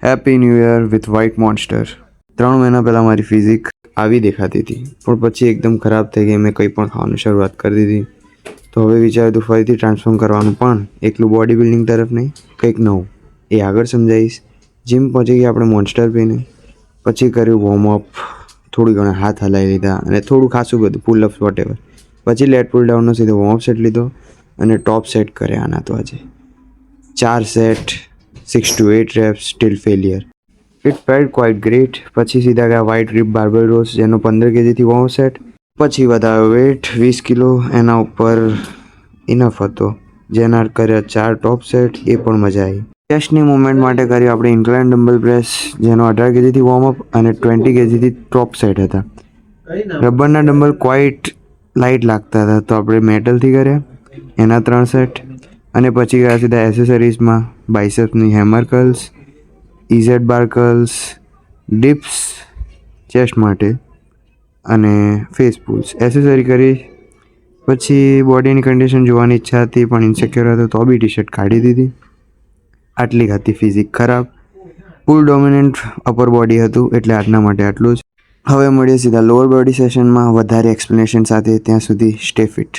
Happy new year with white monster. 3 મહિના પહેલાં મારી ફિઝિક આવી દેખાતી હતી, પણ પછી એકદમ ખરાબ થઈ ગઈ. મેં કંઈ પણ ખાવાની શરૂઆત કરી દીધી. તો હવે વિચાર્યું ફરીથી ટ્રાન્સફોર્મ કરવાનું, પણ એકલું બોડી બિલ્ડિંગ તરફ નહીં, કંઈક નવું. એ આગળ સમજાવીશ. જીમ પહોંચી ગયા આપણે મોન્સ્ટર પીને. પછી કર્યું વોર્મઅપ, થોડી ઘણા હાથ હલાવી લીધા અને થોડું ખાસું બધું પુલઅપ્સ વોટેવર. પછી લેટ પુલ ડાઉનનો સીધો વોર્મઅપ સેટ લીધો અને ટોપ સેટ કર્યા. આના તો આજે 4 set, 6 to 8 reps, still failure. It felt quite great. પછી સીધા ગયા વ્હાઇટ રિપ બાર્બલ રોઝ, જેનો 15 kgથી વોર્મઅપ સેટ. પછી વધાર્યો વેટ 20 કિલો, એના ઉપર ઇનફ હતો. જેના કર્યા 4 ટોપ સેટ, એ પણ મજા આવી. ચેસ્ટની મુવમેન્ટ માટે કર્યું આપણે ઇન્ક્લાઇન ડમ્બલ પ્રેસ, જેનો 18 kgથી વોર્મઅપ અને 20 kgથી ટોપ સેટ હતા. રબરના ડમ્બલ ક્વાઇટ લાઇટ લાગતા હતા, તો આપણે મેટલથી કર્યા, એના 3 સેટ. અને પછી ગયા સીધા એસેસરીઝમાં, બાઇસેપ્સની હેમર કર્લ્સ, ઇઝેડ બાર કર્લ્સ, ડિપ્સ ચેસ્ટ માટે અને ફેસ પુલ્સ. એસેસરી કરી. પછી બોડીની કન્ડિશન જોવાની ઈચ્છા હતી, પણ ઇન્સેક્યોર હતો, તો બી ટી શર્ટ કાઢી દીધી. આટલી હતી ફિઝિક ખરાબ. ફૂલ ડોમિનન્ટ અપર બોડી હતું, એટલે આજના માટે આટલું જ. હવે મળીએ સીધા લોઅર બોડી સેશનમાં વધારે એક્સપ્લેનેશન સાથે. ત્યાં સુધી સ્ટે ફિટ.